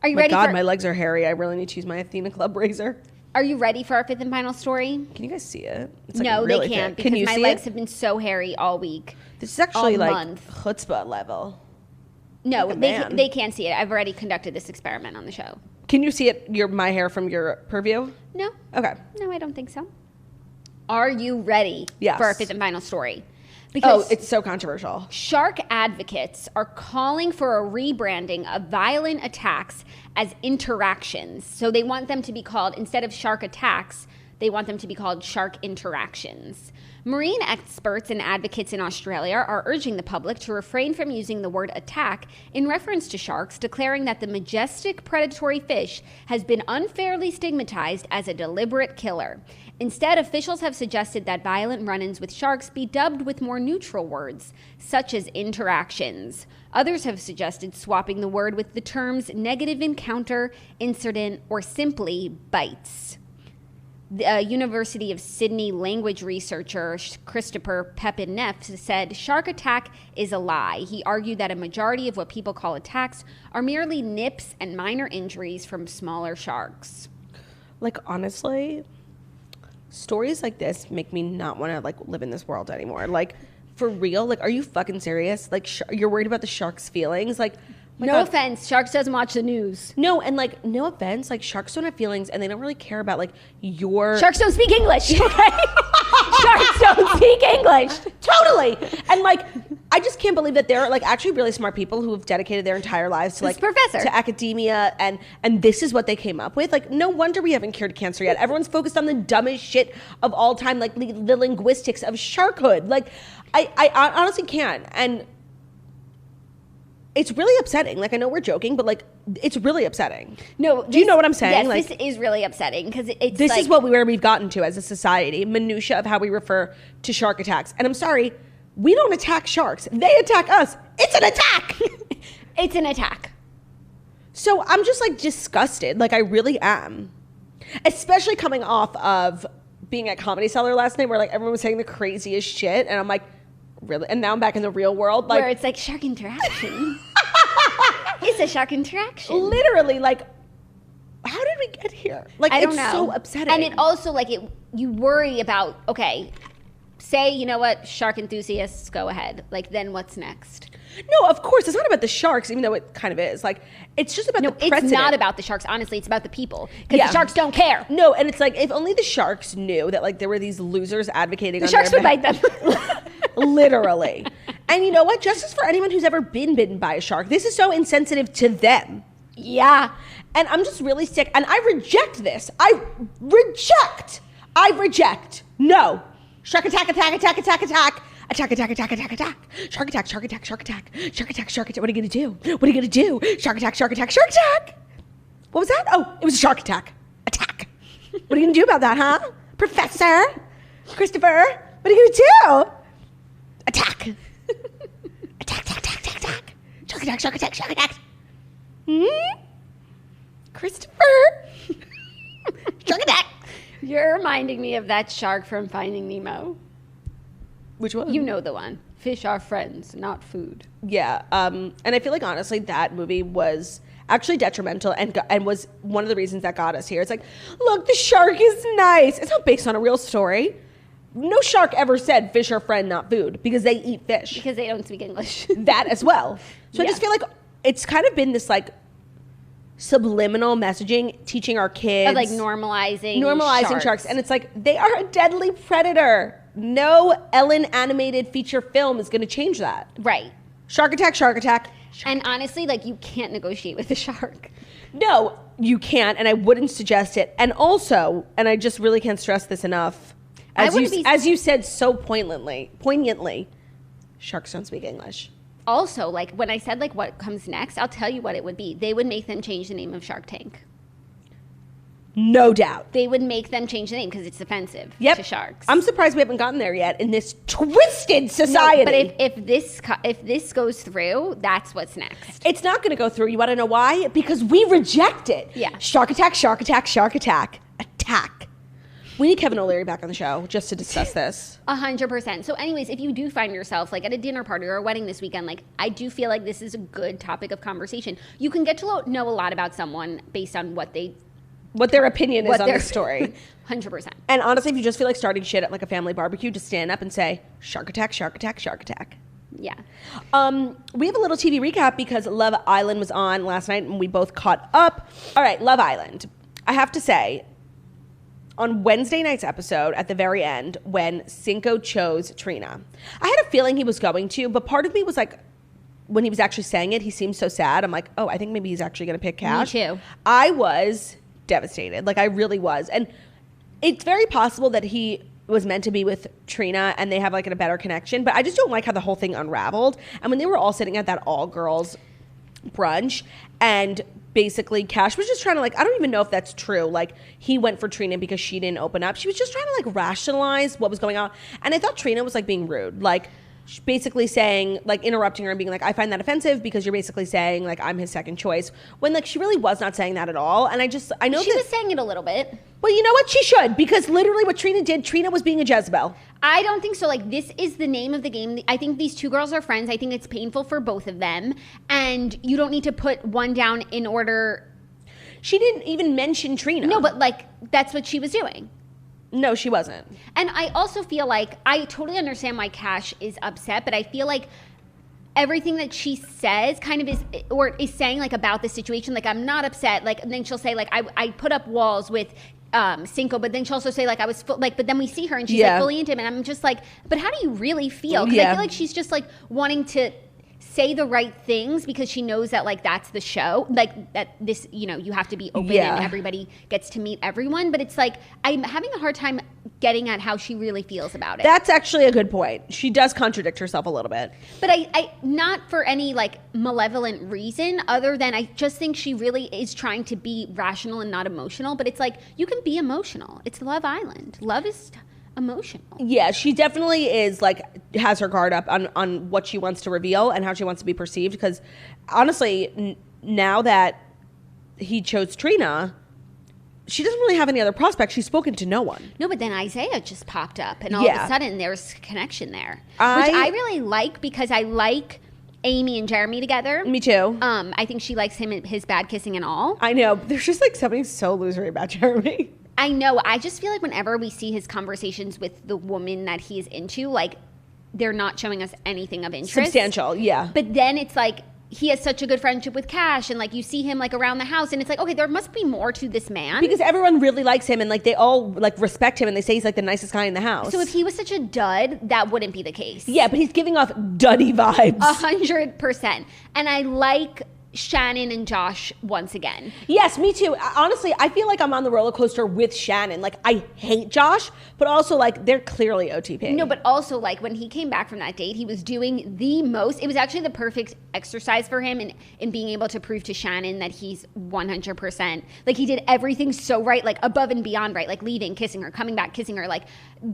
Are you ready? My legs are hairy. I really need to use my Athena Club razor. Are you ready for our fifth and final story? Can you guys see it? It's like no, really they can't thick. because my legs have been so hairy all week. This is actually like month. chutzpah level. No, they can't see it. I've already conducted this experiment on the show. Can you see it? My hair from your purview? No. Okay. No, I don't think so. Are you ready for our fifth and final story? Because it's so controversial. Shark advocates are calling for a rebranding of violent attacks as interactions. So they want them to be called, instead of shark attacks, they want them to be called shark interactions. Marine experts and advocates in Australia are urging the public to refrain from using the word attack in reference to sharks, declaring that the majestic predatory fish has been unfairly stigmatized as a deliberate killer. Instead, officials have suggested that violent run-ins with sharks be dubbed with more neutral words, such as interactions. Others have suggested swapping the word with the terms negative encounter, incident, or simply bites. The University of Sydney language researcher Christopher Pepin-Neff said shark attack is a lie. He argued that a majority of what people call attacks are merely nips and minor injuries from smaller sharks. Like, honestly, stories like this make me not want to, like, live in this world anymore. Like, for real? Like, are you fucking serious? Like, you're worried about the shark's feelings? Like, no offense, sharks doesn't watch the news. No, and like, no offense, like sharks don't have feelings and they don't really care about like your... Sharks don't speak English, okay? Sharks don't speak English. Totally. And like, I just can't believe that there are like actually really smart people who have dedicated their entire lives to like... to academia and this is what they came up with. Like, no wonder we haven't cured cancer yet. Everyone's focused on the dumbest shit of all time, like the linguistics of sharkhood. Like, I honestly can't. And... it's really upsetting. Like, I know we're joking, but like, it's really upsetting. No, do you know what I'm saying? Yes, like, this is really upsetting because it's this like, is where we've gotten to as a society, minutia of how we refer to shark attacks. And I'm sorry, we don't attack sharks; they attack us. It's an attack. It's an attack. So I'm just like disgusted. Like, I really am, especially coming off of being at Comedy Cellar last night, where like everyone was saying the craziest shit, and I'm like, really? And now I'm back in the real world, like where it's like shark interaction. It's a shark interaction. Literally, like, how did we get here? Like, I don't know. It's so upsetting. And it also, like, you worry about, okay, say, you know what, shark enthusiasts, go ahead. Like, then what's next? No, of course. It's not about the sharks, even though it kind of is. Like, it's just about the precedent. It's not about the sharks. Honestly, it's about the people. Because the sharks don't care. No, and it's like, if only the sharks knew that, like, there were these losers advocating on sharks their would bite them. Literally. And you know what? Justice for anyone who's ever been bitten by a shark. This is so insensitive to them. Yeah. And I'm just really sick. And I reject this. I reject. No. Shark attack, attack, attack, attack, attack. Attack, attack, attack, attack, attack. Shark attack, shark attack, shark attack. Shark attack, shark attack. What are you going to do? What are you going to do? Shark attack, shark attack, shark attack. What was that? Oh, it was a shark attack. What are you gonna do about that, huh? Professor? Christopher? What are you gonna do? Attack. Attack, attack, attack, attack, attack. Shark attack, shark attack, shark attack. Christopher? Shark attack. You're reminding me of that shark from Finding Nemo. Which one? You know the one. Fish are friends, not food. Yeah. And I feel like, honestly, that movie was actually detrimental and was one of the reasons that got us here. It's like, look, the shark is nice. It's not based on a real story. No shark ever said fish are friend, not food, because they eat fish. Because they don't speak English. That as well. So I Yeah. just feel like it's kind of been this like subliminal messaging, teaching our kids. Of like normalizing sharks. And it's like, they are a deadly predator. No Ellen animated feature film is going to change that. Right. Shark attack, shark attack. And honestly, like, you can't negotiate with a shark. No, you can't, and I wouldn't suggest it. And also, and I just really can't stress this enough, as you said so poignantly, sharks don't speak English. Also, like, when I said, like, what comes next, I'll tell you what it would be. They would make them change the name of Shark Tank. No doubt. They would make them change the name because it's offensive to sharks. I'm surprised we haven't gotten there yet in this twisted society. No, but if this goes through, that's what's next. It's not going to go through. You want to know why? Because we reject it. Yeah. Shark attack, shark attack, shark attack. Attack. We need Kevin O'Leary back on the show just to discuss this. 100%. So anyways, if you do find yourself like at a dinner party or a wedding this weekend, like I do feel like this is a good topic of conversation. You can get to know a lot about someone based on what their opinion is on the story. 100%. And honestly, if you just feel like starting shit at like a family barbecue, just stand up and say, shark attack, shark attack, shark attack. Yeah. We have a little TV recap because Love Island was on last night and we both caught up. All right, Love Island. I have to say, on Wednesday night's episode, at the very end, when Cinco chose Trina, I had a feeling he was going to, but part of me was like, when he was actually saying it, he seemed so sad. I'm like, oh, I think maybe he's actually going to pick Cash. Me too. I was devastated. Like, I really was. And it's very possible that he was meant to be with Trina and they have like a better connection, but I just don't like how the whole thing unraveled. And when they were all sitting at that all girls brunch and basically Cash was just trying to like, I don't even know if that's true. Like, he went for Trina because she didn't open up. She was just trying to like rationalize what was going on. And I thought Trina was like being rude. Like, basically saying, like, interrupting her and being like, I find that offensive because you're basically saying like I'm his second choice, when like she really was not saying that at all. And I know she was saying it a little bit. Well, you know what, she should, because literally what Trina did, Trina was being a Jezebel. I don't think so. Like, this is the name of the game. I think these two girls are friends. I think it's painful for both of them, and you don't need to put one down in order. She didn't even mention Trina. No, but like that's what she was doing. No, she wasn't. And I also feel like I totally understand why Cash is upset, but I feel like everything that she says kind of is saying like about the situation, like I'm not upset, like, and then she'll say like I put up walls with Cinco, but then she'll also say like I was but then we see her and she's like fully into him, and I'm just like, but how do you really feel? Because I feel like she's just like wanting to say the right things because she knows that like that's the show, like that this, you know, you have to be open and everybody gets to meet everyone, but it's like I'm having a hard time getting at how she really feels about it. That's actually a good point. She does contradict herself a little bit, but I not for any like malevolent reason other than I just think she really is trying to be rational and not emotional. But it's like, you can be emotional. It's Love Island. Love is emotional. Yeah, she definitely is like, has her guard up on what she wants to reveal and how she wants to be perceived, because honestly now that he chose Trina, she doesn't really have any other prospects. She's spoken to no one. No, but then Isaiah just popped up and all of a sudden there's connection there, which I really like, because I like Amy and Jeremy together. Me too. I think she likes him, his bad kissing and all. I know. There's just like something so losery about Jeremy. I know. I just feel like whenever we see his conversations with the woman that he's into, like, they're not showing us anything of interest. Substantial, yeah. But then it's like, he has such a good friendship with Cash, and like you see him like around the house, and it's like, okay, there must be more to this man. Because everyone really likes him, and like they all like respect him, and they say he's like the nicest guy in the house. So if he was such a dud, that wouldn't be the case. Yeah, but he's giving off duddy vibes. 100%. And I like Shannon and Josh once again. Yes, me too. Honestly, I feel like I'm on the roller coaster with Shannon. Like, I hate Josh, but also, like, they're clearly OTP. No, but also, like, when he came back from that date, he was doing the most. It was actually the perfect exercise for him in being able to prove to Shannon that he's 100%. Like, he did everything so right, like, above and beyond right. Like, leaving, kissing her, coming back, kissing her. Like,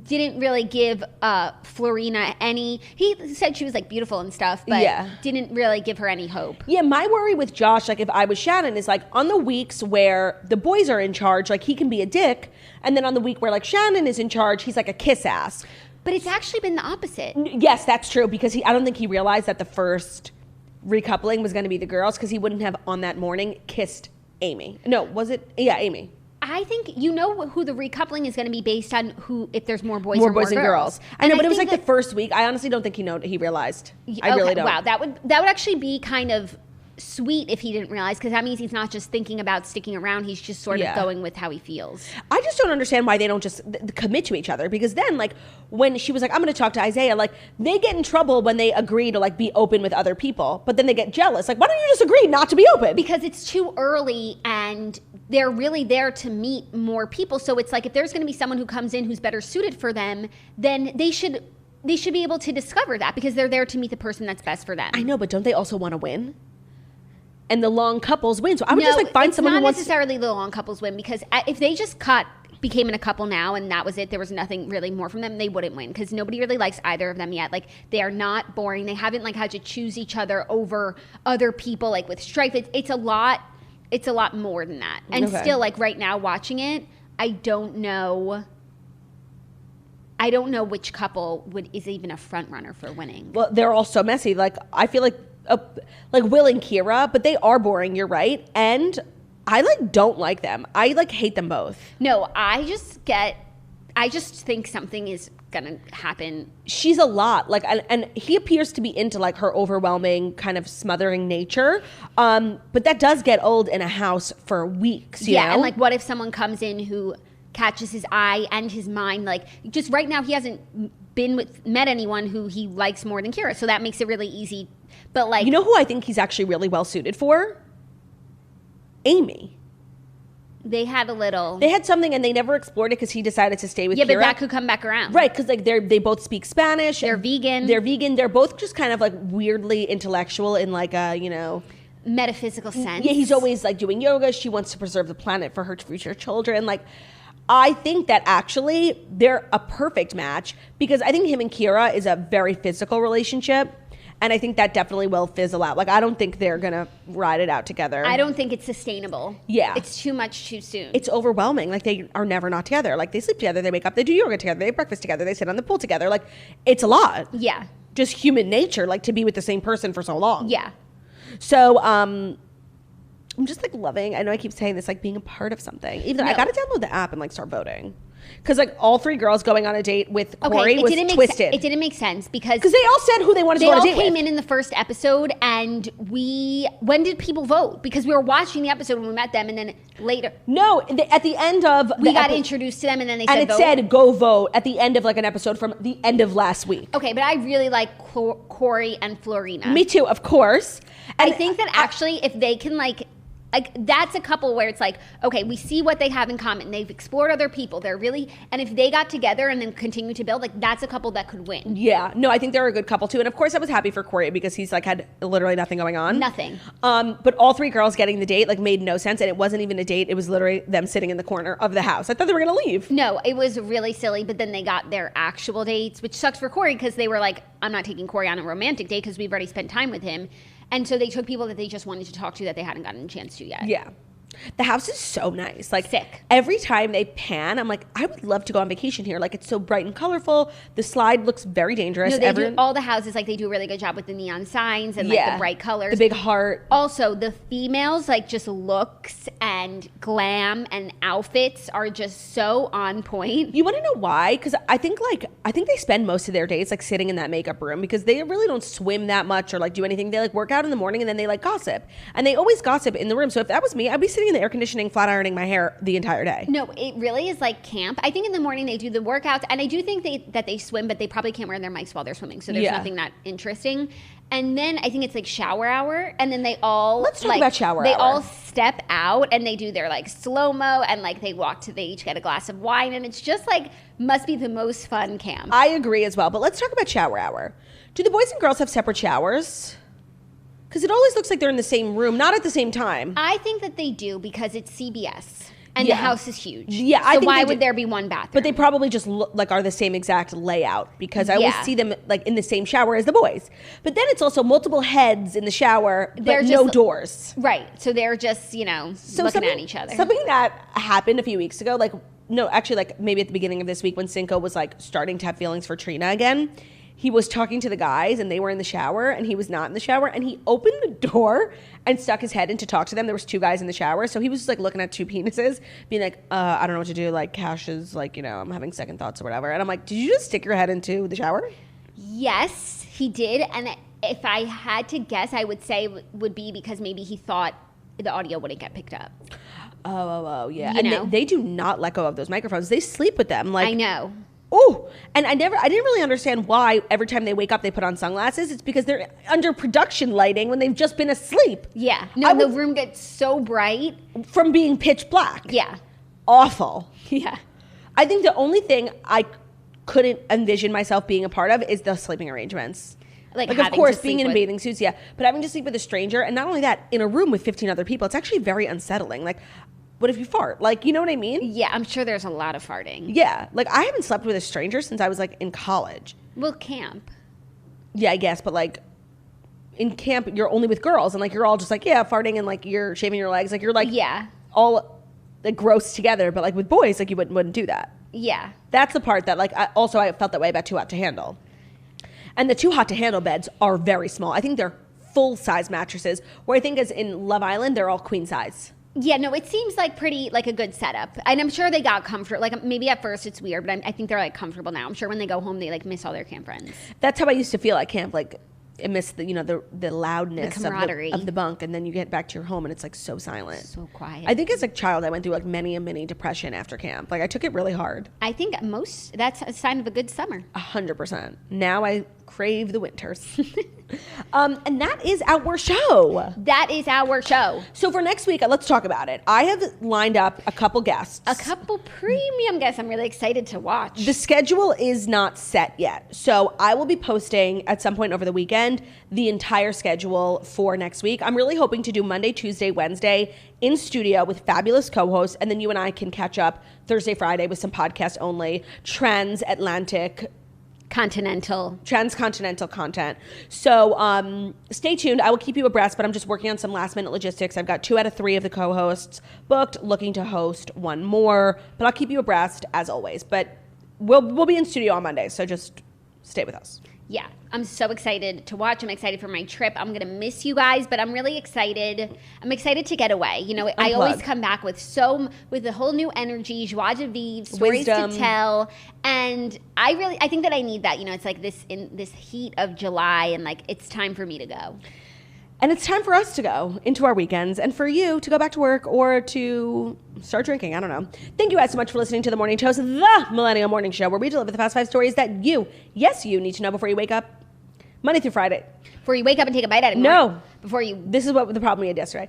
didn't really give Florina any. He said she was, like, beautiful and stuff, but didn't really give her any hope. Yeah, my worry with Josh, like, if I was Shannon, is, like, on the weeks where the boys are in charge, like, he can be a dick, and then on the week where, like, Shannon is in charge, he's, like, a kiss ass. But it's actually been the opposite. Yes, that's true, because I don't think he realized that the first recoupling was going to be the girls, because he wouldn't have, on that morning, kissed Amy. No, was it? Yeah, Amy. I think you know who the recoupling is going to be based on who, if there's more boys or more and girls. I know, but it was like the first week. I honestly don't think he realized. I really don't. Wow, that would actually be kind of sweet if he didn't realize, because that means he's not just thinking about sticking around, he's just sort of going with how he feels. I just don't understand why they don't just commit to each other, because then, like, when she was like, I'm going to talk to Isaiah, like, they get in trouble when they agree to, like, be open with other people, but then they get jealous. Like, why don't you just agree not to be open? Because it's too early and they're really there to meet more people. So it's like, if there's going to be someone who comes in who's better suited for them, then they should be able to discover that, because they're there to meet the person that's best for them. I know, but don't they also want to win? And the long couples win. So I would just, like, find someone who wants... not necessarily the long couples win, because if they just became in a couple now and that was it, there was nothing really more from them, they wouldn't win, because nobody really likes either of them yet. Like, they are not boring. They haven't, like, had to choose each other over other people, like, with strife. It's a lot more than that. And still, like, right now watching it, I don't know which couple is even a front runner for winning. Well, they're all so messy. Like, I feel like Will and Kira, but they are boring, you're right. And I, like, don't like them. I, like, hate them both. No, I just think something is gonna happen. She's a lot, like, and he appears to be into, like, her overwhelming kind of smothering nature, but that does get old in a house for weeks, you know? And, like, what if someone comes in who catches his eye and his mind? Like, just right now he hasn't met anyone who he likes more than Kira, so that makes it really easy. But, like, you know who I think he's actually really well suited for? Amy. They had something, and they never explored it because he decided to stay with Kira. Yeah, but that could come back around. Right, because, like, they both speak Spanish. They're vegan. They're both just kind of, like, weirdly intellectual in, like, a, you know... metaphysical sense. Yeah, he's always, like, doing yoga. She wants to preserve the planet for her future children. Like, I think that actually they're a perfect match, because I think him and Kira is a very physical relationship. And I think that definitely will fizzle out. Like, I don't think they're going to ride it out together. I don't think it's sustainable. Yeah. It's too much too soon. It's overwhelming. Like, they are never not together. Like, they sleep together, they wake up, they do yoga together, they have breakfast together, they sit on the pool together. Like, it's a lot. Yeah. Just human nature, like, to be with the same person for so long. Yeah. So, I'm just, like, loving, I know I keep saying this, like, being a part of something. Even though I got to download the app and, like, start voting. Because, like, all three girls going on a date with Corey was twisted. It didn't make sense because they all said who they wanted to go on a date with. They all came in the first episode, and when did people vote? Because we were watching the episode when we met them, and then later. No, at the end of we got introduced to them, and then they said, and it said go vote at the end of, like, an episode from the end of last week. Okay, but I really like Corey and Florina. Me too, of course. And I think that actually, if they can, like, that's a couple where it's like, okay, we see what they have in common. They've explored other people. And if they got together and then continue to build, like, that's a couple that could win. Yeah. No, I think they're a good couple too. And of course I was happy for Corey because he's, like, had literally nothing going on. Nothing. But all three girls getting the date, like, made no sense. And it wasn't even a date. It was literally them sitting in the corner of the house. I thought they were going to leave. No, it was really silly. But then they got their actual dates, which sucks for Corey because they were like, I'm not taking Corey on a romantic date because we've already spent time with him. And so they took people that they just wanted to talk to that they hadn't gotten a chance to yet. Yeah. The house is so nice. Like, sick. Every time they pan, I'm like, I would love to go on vacation here. Like, it's so bright and colorful. The slide looks very dangerous. No, they do, all the houses, like, they do a really good job with the neon signs and, like, the bright colors. The big heart. Also, the females, like, just looks and glam and outfits are just so on point. You want to know why? Because I think they spend most of their days, like, sitting in that makeup room because they really don't swim that much or, like, do anything. They, like, work out in the morning and then they, like, gossip. And they always gossip in the room. So if that was me, I'd be sitting in the air conditioning, flat ironing my hair the entire day. No, it really is like camp. I think in the morning they do the workouts, and I do think that they swim, but they probably can't wear their mics while they're swimming, so there's nothing that interesting. And then I think it's like shower hour, and then they all Let's talk about shower They hour. all step out and they do their like slow-mo, and like they each get a glass of wine, and it's just like must be the most fun camp. I agree as well, but let's talk about shower hour. Do the boys and girls have separate showers? Because it always looks like they're in the same room, not at the same time. I think that they do because it's CBS. And Yeah. the house is huge. Yeah, so I think why they do. would there be one bathroom? But they probably just are the same exact layout, because I always Yeah. see them like in the same shower as the boys. But then it's also multiple heads in the shower, but They're no just- doors. Right. So they're just, looking at each other. Something that happened a few weeks ago, like maybe at the beginning of this week when Cinco was like starting to have feelings for Trina again. He was talking to the guys and they were in the shower and he was not in the shower, and he opened the door and stuck his head in to talk to them. There was two guys in the shower. So he was just like looking at two penises being like, I don't know what to do. Like Cash is like, I'm having second thoughts or whatever. And I'm like, did you just stick your head into the shower? Yes, he did. And if I had to guess, I would say would be because maybe he thought the audio wouldn't get picked up. Oh, yeah. You And know? they do not let go of those microphones. They sleep with them. Like, I know. Oh, and I didn't really understand why every time they wake up they put on sunglasses. It's because they're under production lighting when they've just been asleep. Yeah. No, the room gets so bright. From being pitch black. Yeah. Awful. Yeah. I think the only thing I couldn't envision myself being a part of is the sleeping arrangements. Like of having course, to being sleep in with- bathing suits, yeah. But having to sleep with a stranger, and not only that, in a room with 15 other people, it's actually very unsettling. Like, what if you fart? Like, you know what I mean? Yeah, I'm sure there's a lot of farting. Yeah. Like, I haven't slept with a stranger since I was, like, in college. Well, camp. Yeah, I guess, but, like, in camp, you're only with girls, and, like, you're all just, like, yeah, farting, and, like, you're shaving your legs. Like, you're, like, Yeah. all, like, gross together. But, like, with boys, like, you wouldn't do that. Yeah. That's the part that, like, I felt that way about Too Hot to Handle. And the Too Hot to Handle beds are very small. I think they're full-size mattresses, where I think as in Love Island, they're all queen size. Yeah, no, it seems like pretty, like a good setup. And I'm sure they got comfort. Like, maybe at first it's weird, but I think they're, like, comfortable now. I'm sure when they go home, they, like, miss all their camp friends. That's how I used to feel at camp. Like, I miss the loudness The camaraderie. of the bunk, and then you get back to your home and it's like so silent. So quiet. I think as a child I went through like many a mini depression after camp. Like I took it really hard. I think that's a sign of a good summer. 100%. Now I crave the winters. And that is our show. That is our show. So for next week, let's talk about it. I have lined up a couple guests. A couple premium guests I'm really excited to watch. The schedule is not set yet. So I will be posting at some point over the weekend the entire schedule for next week. I'm really hoping to do Monday, Tuesday, Wednesday in studio with fabulous co-hosts. And then you and I can catch up Thursday, Friday with some podcast only, transcontinental content. So stay tuned. I will keep you abreast, but I'm just working on some last minute logistics. I've got 2 out of 3 of the co-hosts booked, looking to host 1 more, but I'll keep you abreast as always. But we'll be in studio on Monday, so just stay with us. Yeah, I'm so excited to watch. I'm excited for my trip. I'm going to miss you guys, but I'm really excited. I'm excited to get away. You know, I always come back with a whole new energy, joie de vivre, stories Wisdom. to tell. And I think that I need that. You know, it's like in this heat of July, and like it's time for me to go. And it's time for us to go into our weekends and for you to go back to work or to start drinking. I don't know. Thank you guys so much for listening to The Morning Toast, the Millennial Morning Show, where we deliver the fast 5 stories that you need to know before you wake up Monday through Friday. Before you wake up and take a bite out of it. No. Before you... This is what the problem we had yesterday.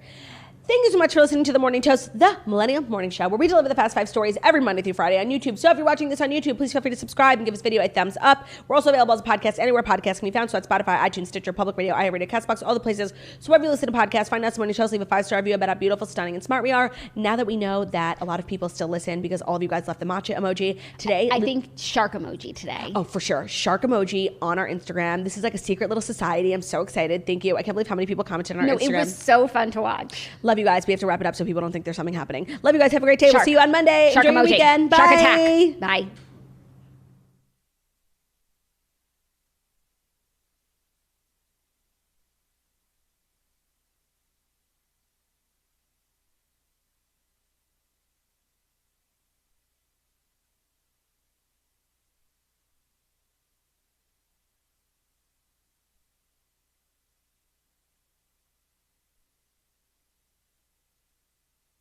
Thank you so much for listening to The Morning Toast, the Millennial Morning Show, where we deliver the fast 5 stories every Monday through Friday on YouTube. So if you're watching this on YouTube, please feel free to subscribe and give this video a thumbs up. We're also available as a podcast anywhere podcasts can be found. So at Spotify, iTunes, Stitcher, Public Radio, iHeartRadio, CastBox, all the places. So wherever you listen to podcasts, find us The Morning Toast, leave a 5-star review about how beautiful, stunning, and smart we are. Now that we know that a lot of people still listen because all of you guys left the matcha emoji today. I think shark emoji today. Oh, for sure. Shark emoji on our Instagram. This is like a secret little society. I'm so excited. Thank you. I can't believe how many people commented on our Instagram. It was so fun to watch. Love you guys. We have to wrap it up so people don't think there's something happening. Love you guys. Have a great day. Shark. We'll see you on Monday. Shark Enjoy your emoji. weekend. Bye. Shark attack. Bye.